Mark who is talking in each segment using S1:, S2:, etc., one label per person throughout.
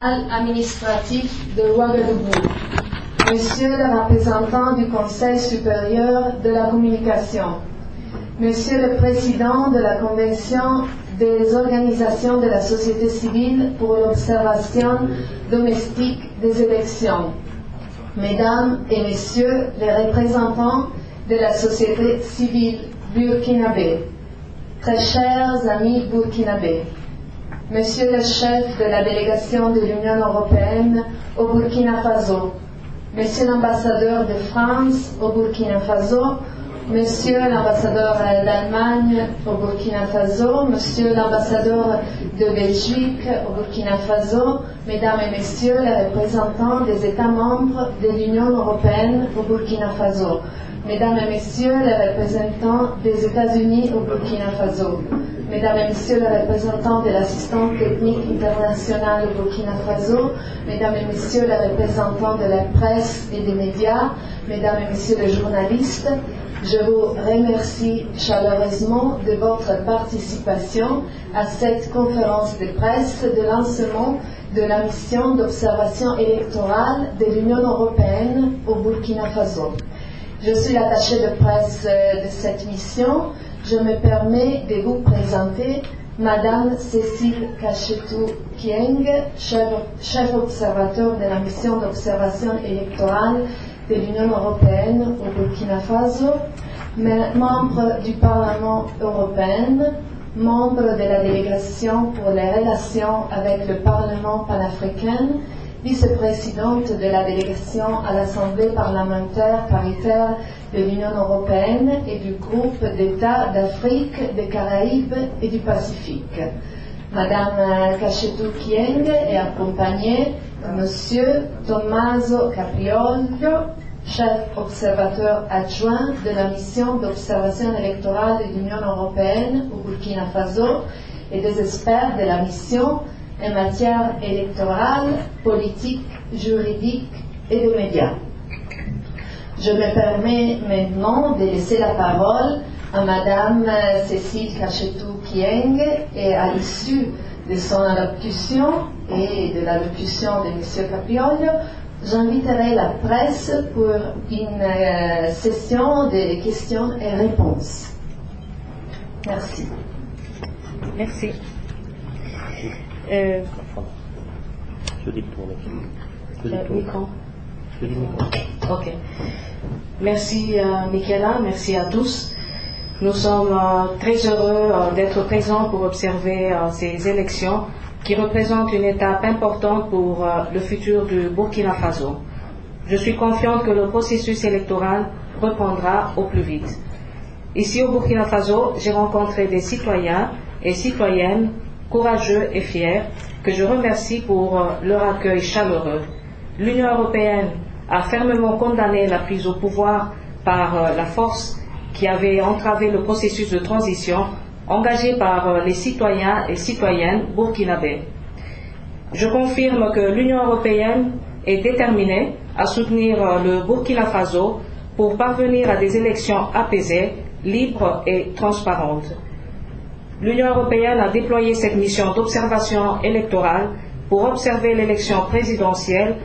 S1: administratif de Ouagadougou, Monsieur le représentant du Conseil supérieur de la communication, Monsieur le Président de la Convention des organisations de la société civile pour l'observation domestique des élections, Mesdames et Messieurs les représentants de la société civile burkinabé, très chers amis burkinabés, Monsieur le chef de la délégation de l'Union européenne au Burkina Faso, Monsieur l'ambassadeur de France au Burkina Faso, Monsieur l'ambassadeur d'Allemagne au Burkina Faso, Monsieur l'ambassadeur de Belgique au Burkina Faso, Mesdames et Messieurs les représentants des États membres de l'Union européenne au Burkina Faso, Mesdames et Messieurs les représentants des États-Unis au Burkina Faso, Mesdames et Messieurs les représentants de l'assistance technique internationale au Burkina Faso, Mesdames et Messieurs les représentants de la presse et des médias, Mesdames et Messieurs les journalistes, je vous remercie chaleureusement de votre participation à cette conférence de presse de lancement de la mission d'observation électorale de l'Union européenne au Burkina Faso. Je suis l'attachée de presse de cette mission. Je me permets de vous présenter Madame Cécile Kachetou-Kieng, chef observateur de la mission d'observation électorale de l'Union européenne au Burkina Faso, membre du Parlement européen, membre de la délégation pour les relations avec le Parlement panafricain, vice-présidente de la délégation à l'Assemblée parlementaire paritaire de l'Union européenne et du groupe d'États d'Afrique, des Caraïbes et du Pacifique. Madame Kachetou-Kieng est accompagnée de Monsieur Tommaso Capriolo, chef observateur adjoint de la mission d'observation électorale de l'Union européenne au Burkina Faso et des experts de la mission en matière électorale, politique, juridique et de médias. Je me permets maintenant de laisser la parole à Madame Cécile Kachetou-Kieng et à l'issue de son allocution et de l'allocution de Monsieur Capriolo, j'inviterai la presse pour une session de questions et réponses. Merci.
S2: Merci.
S3: Je détourne.
S2: Micro. Ok. Merci Michaela, merci à tous. Nous sommes très heureux d'être présents pour observer ces élections qui représentent une étape importante pour le futur du Burkina Faso. Je suis confiante que le processus électoral reprendra au plus vite. Ici au Burkina Faso, j'ai rencontré des citoyens et citoyennes courageux et fiers que je remercie pour leur accueil chaleureux. L'Union européenne a fermement condamné la prise au pouvoir par la force qui avait entravé le processus de transition engagé par les citoyens et citoyennes burkinabés. Je confirme que l'Union européenne est déterminée à soutenir le Burkina Faso pour parvenir à des élections apaisées, libres et transparentes. L'Union européenne a déployé cette mission d'observation électorale pour observer l'élection présidentielle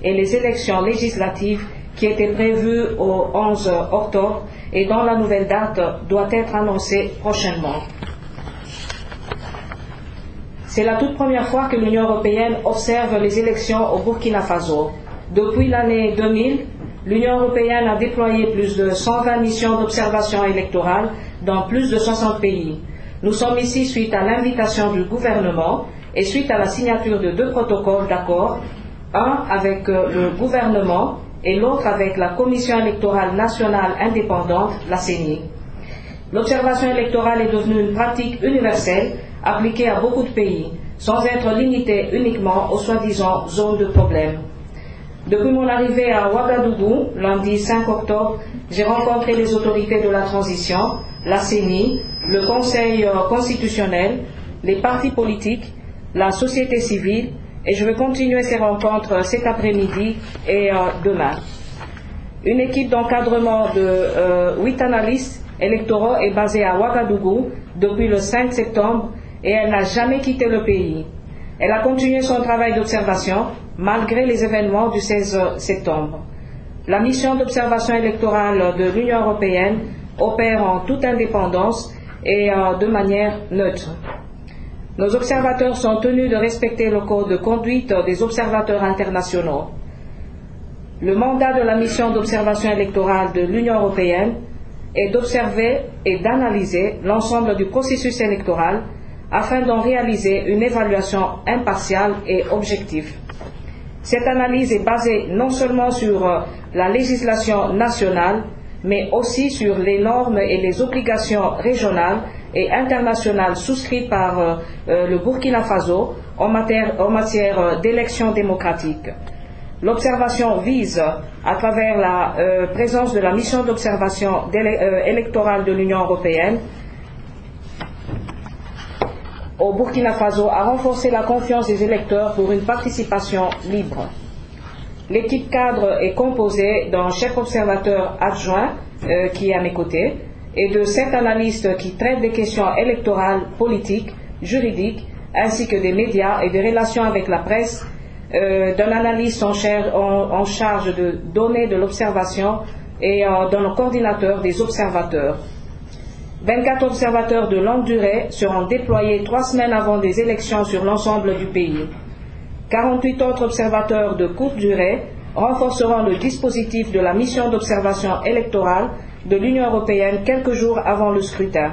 S2: et les élections législatives qui étaient prévues au 11 octobre et dont la nouvelle date doit être annoncée prochainement. C'est la toute première fois que l'Union européenne observe les élections au Burkina Faso. Depuis l'année 2000, l'Union européenne a déployé plus de 120 missions d'observation électorale dans plus de 60 pays. Nous sommes ici suite à l'invitation du gouvernement et suite à la signature de 2 protocoles d'accord, un avec le gouvernement et l'autre avec la Commission électorale nationale indépendante, la CENI. L'observation électorale est devenue une pratique universelle appliquée à beaucoup de pays, sans être limitée uniquement aux soi-disant zones de problème. Depuis mon arrivée à Ouagadougou, lundi 5 octobre, j'ai rencontré les autorités de la transition, la CENI, le Conseil constitutionnel, les partis politiques, la société civile, et je vais continuer ces rencontres cet après-midi et demain. Une équipe d'encadrement de 8 analystes électoraux est basée à Ouagadougou depuis le 5 septembre et elle n'a jamais quitté le pays. Elle a continué son travail d'observation malgré les événements du 16 septembre. La mission d'observation électorale de l'Union européenne opère en toute indépendance et de manière neutre. Nos observateurs sont tenus de respecter le code de conduite des observateurs internationaux. Le mandat de la mission d'observation électorale de l'Union européenne est d'observer et d'analyser l'ensemble du processus électoral afin d'en réaliser une évaluation impartiale et objective. Cette analyse est basée non seulement sur la législation nationale, mais aussi sur les normes et les obligations régionales et internationales souscrites par le Burkina Faso en matière d'élections démocratiques. L'observation vise, à travers la présence de la mission d'observation électorale de l'Union européenne au Burkina Faso, à renforcer la confiance des électeurs pour une participation libre. L'équipe cadre est composée d'un chef observateur adjoint qui est à mes côtés et de 7 analystes qui traitent des questions électorales, politiques, juridiques, ainsi que des médias et des relations avec la presse, d'un analyste en charge de données de l'observation et d'un coordinateur des observateurs. 24 observateurs de longue durée seront déployés 3 semaines avant des élections sur l'ensemble du pays. 48 autres observateurs de courte durée renforceront le dispositif de la mission d'observation électorale de l'Union européenne quelques jours avant le scrutin.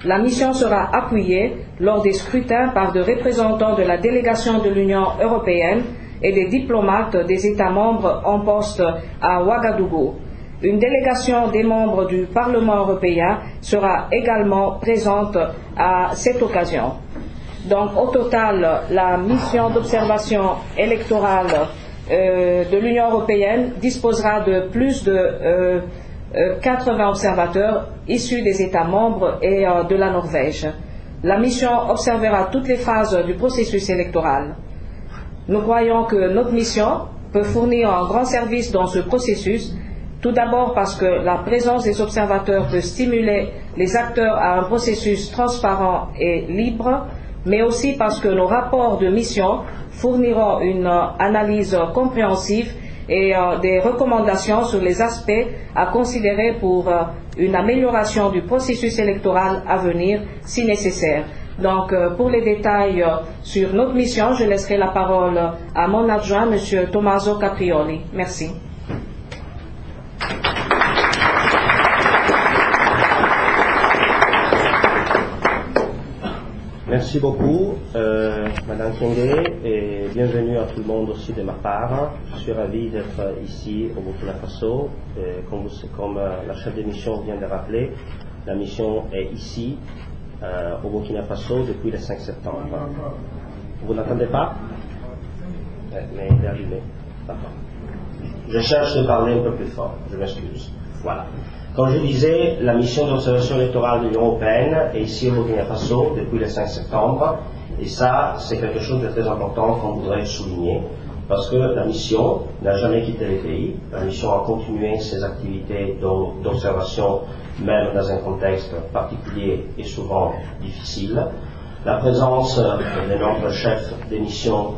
S2: La mission sera appuyée lors des scrutins par des représentants de la délégation de l'Union européenne et des diplomates des États membres en poste à Ouagadougou. Une délégation des membres du Parlement européen sera également présente à cette occasion. Donc au total, la mission d'observation électorale de l'Union européenne disposera de plus de 80 observateurs issus des États membres et de la Norvège. La mission observera toutes les phases du processus électoral. Nous croyons que notre mission peut fournir un grand service dans ce processus, tout d'abord parce que la présence des observateurs peut stimuler les acteurs à un processus transparent et libre, mais aussi parce que nos rapports de mission fourniront une analyse compréhensive et des recommandations sur les aspects à considérer pour une amélioration du processus électoral à venir si nécessaire. Donc pour les détails sur notre mission, je laisserai la parole à mon adjoint, M. Tommaso Caprioli. Merci.
S3: Merci beaucoup, Madame Kenge, et bienvenue à tout le monde aussi de ma part. Je suis ravi d'être ici au Burkina Faso. Comme la chef de mission vient de rappeler, la mission est ici, au Burkina Faso, depuis le 5 septembre. Vous n'entendez pas? Mais il est allumé. D'accord. Je cherche de parler un peu plus fort, je m'excuse. Voilà. Comme je disais, la mission d'observation électorale de l'Union européenne est ici au Burkina Faso depuis le 5 septembre, et ça, c'est quelque chose de très important qu'on voudrait souligner, parce que la mission n'a jamais quitté le pays. La mission a continué ses activités d'observation, même dans un contexte particulier et souvent difficile. La présence de notre chef de mission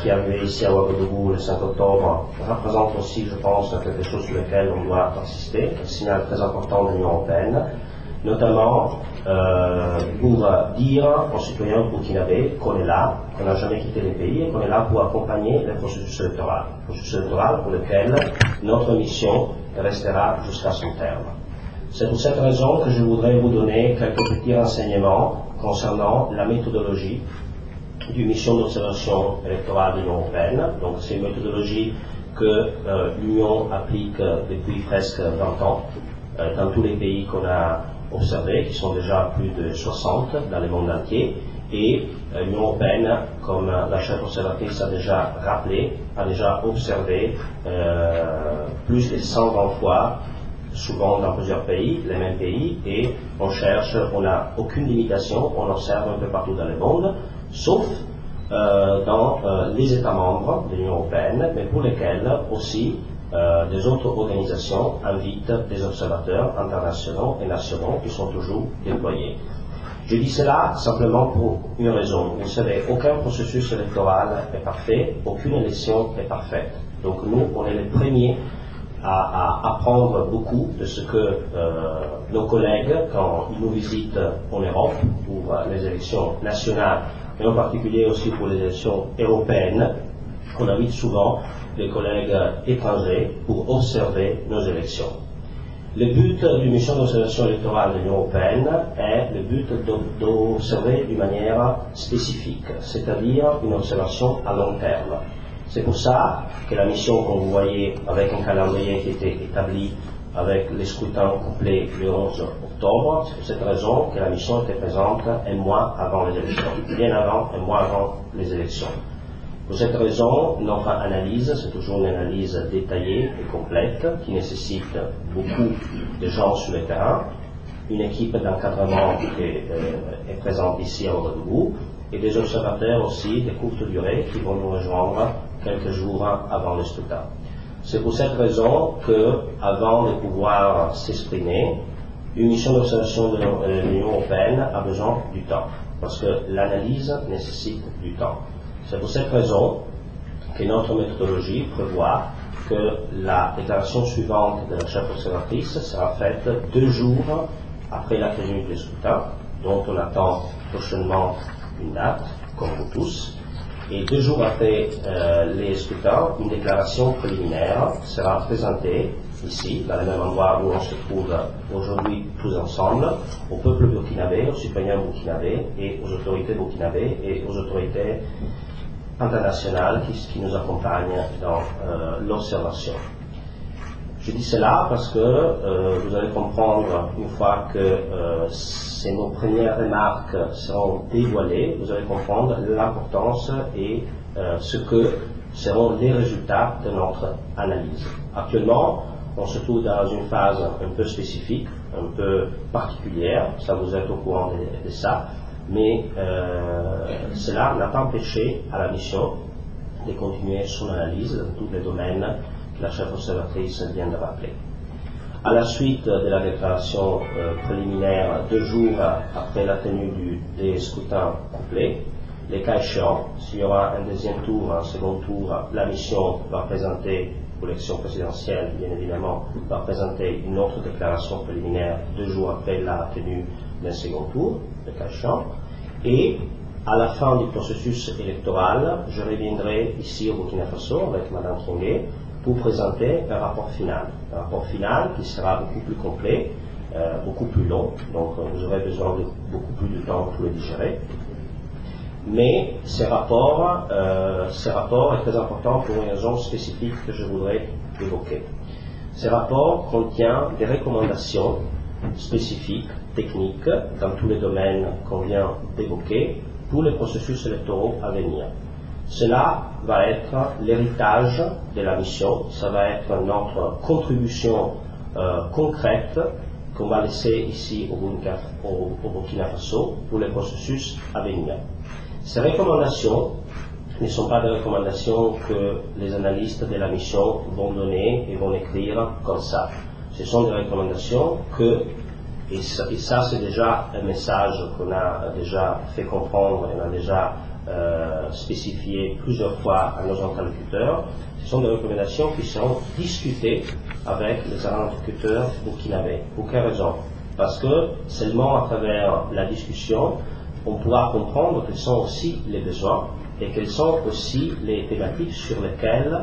S3: qui est arrivé ici à Ouagadougou le 5 octobre représente aussi, je pense, quelque chose sur lequel on doit insister, un signal très important de l'Union européenne, notamment pour dire aux citoyens burkinabés qu'on est là, qu'on n'a jamais quitté le pays et qu'on est là pour accompagner le processus électoral pour lequel notre mission restera jusqu'à son terme. C'est pour cette raison que je voudrais vous donner quelques petits renseignements concernant la méthodologie d'une mission d'observation électorale de l'Union européenne. Donc c'est une méthodologie que l'Union applique depuis presque 20 ans dans tous les pays qu'on a observés, qui sont déjà plus de 60 dans le monde entier. Et l'Union européenne, comme la chef observatrice a déjà rappelé, a déjà observé plus de 120 fois, souvent dans plusieurs pays, les mêmes pays, et on n'a aucune limitation, on observe un peu partout dans le monde, sauf dans les États membres de l'Union européenne, mais pour lesquels aussi des autres organisations invitent des observateurs internationaux et nationaux qui sont toujours déployés. Je dis cela simplement pour une raison. Vous savez, aucun processus électoral est parfait, aucune élection est parfaite. Donc nous, on est les premiers à apprendre beaucoup de ce que nos collègues, quand ils nous visitent en Europe pour les élections nationales, et en particulier aussi pour les élections européennes, on invite souvent les collègues étrangers pour observer nos élections. Le but d'une mission d'observation électorale de l'Union européenne est le but d'observer d'une manière spécifique, c'est-à-dire une observation à long terme. C'est pour ça que la mission, comme vous voyez, avec un calendrier qui était établi avec les scrutins complets le 11 octobre, c'est pour cette raison que la mission était présente un mois avant les élections, bien avant, un mois avant les élections. Pour cette raison, notre analyse, c'est toujours une analyse détaillée et complète qui nécessite beaucoup de gens sur le terrain, une équipe d'encadrement qui est présente ici à votre bout, et des observateurs aussi de courte durée qui vont nous rejoindre quelques jours avant le scrutin. C'est pour cette raison que, avant de pouvoir s'exprimer, une mission d'observation de l'Union européenne a besoin du temps, parce que l'analyse nécessite du temps. C'est pour cette raison que notre méthodologie prévoit que la déclaration suivante de la chef observatrice sera faite 2 jours après la tenue du scrutin, dont on attend prochainement une date, comme vous tous, et 2 jours après les scrutins, une déclaration préliminaire sera présentée ici, dans le même endroit où on se trouve aujourd'hui tous ensemble, au peuple burkinabé, aux citoyens burkinabés et aux autorités burkinabées et aux autorités internationales qui nous accompagnent dans l'observation. Je dis cela parce que vous allez comprendre, une fois que nos premières remarques seront dévoilées, vous allez comprendre l'importance et ce que seront les résultats de notre analyse. Actuellement, on se trouve dans une phase un peu spécifique, un peu particulière, ça vous êtes au courant de ça, mais cela n'a pas empêché à la mission de continuer son analyse dans tous les domaines que la chef observatrice vient de rappeler. À la suite de la déclaration préliminaire, 2 jours après la tenue des scrutins complets, les cas échéants, s'il y aura un deuxième tour, un second tour, la mission va présenter, pour l'élection présidentielle, bien évidemment, va présenter une autre déclaration préliminaire 2 jours après la tenue d'un second tour, le cas échéant, et à la fin du processus électoral, je reviendrai ici au Burkina Faso avec Mme Kenge pour présenter un rapport final qui sera beaucoup plus complet, beaucoup plus long, donc vous aurez besoin de beaucoup plus de temps pour le digérer. Mais ce rapport est très important pour une raison spécifique que je voudrais évoquer. Ce rapport contient des recommandations spécifiques, techniques, dans tous les domaines qu'on vient d'évoquer, pour les processus électoraux à venir. Cela va être l'héritage de la mission, ça va être notre contribution concrète qu'on va laisser ici au Burkina Faso pour les processus à venir. Ces recommandations ne sont pas des recommandations que les analystes de la mission vont donner et vont écrire comme ça. Ce sont des recommandations que, et ça c'est déjà un message qu'on a déjà fait comprendre et on a déjà spécifié plusieurs fois à nos interlocuteurs, ce sont des recommandations qui sont discutées avec les interlocuteurs burkinabés. Pour quelle raison? Parce que seulement à travers la discussion, on pourra comprendre quels sont aussi les besoins et quelles sont aussi les thématiques sur lesquelles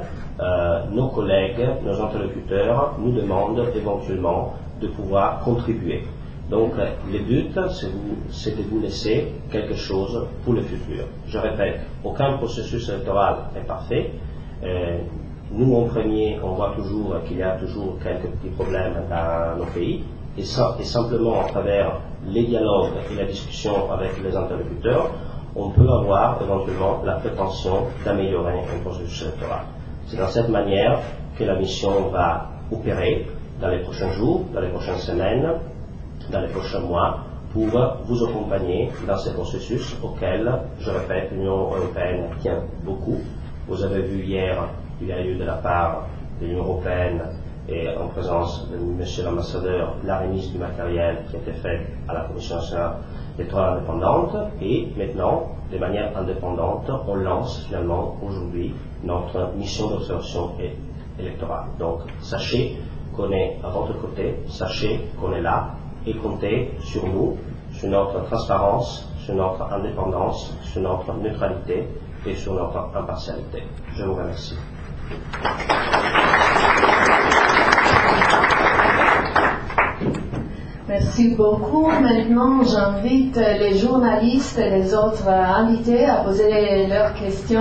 S3: nos collègues, nos interlocuteurs nous demandent éventuellement de pouvoir contribuer. Donc le but, c'est de vous laisser quelque chose pour le futur. Je répète, aucun processus électoral est parfait. Nous, en premier, on voit toujours qu'il y a toujours quelques petits problèmes dans nos pays. Et simplement à travers les dialogues et la discussion avec les interlocuteurs, on peut avoir éventuellement la prétention d'améliorer un processus électoral. C'est dans cette manière que la mission va opérer dans les prochains jours, dans les prochaines semaines, dans les prochains mois, pour vous accompagner dans ce processus auquel, je répète, l'Union européenne tient beaucoup. Vous avez vu hier, il y a eu de la part de l'Union européenne et en présence de M. l'ambassadeur, la remise du matériel qui a été faite à la Commission nationale électorale indépendante, et maintenant, de manière indépendante, on lance finalement aujourd'hui notre mission d'observation électorale. Donc, sachez qu'on est à votre côté, sachez qu'on est là, et comptez sur nous, sur notre transparence, sur notre indépendance, sur notre neutralité et sur notre impartialité. Je vous remercie.
S1: Merci beaucoup. Maintenant, j'invite les journalistes et les autres invités à poser leurs questions.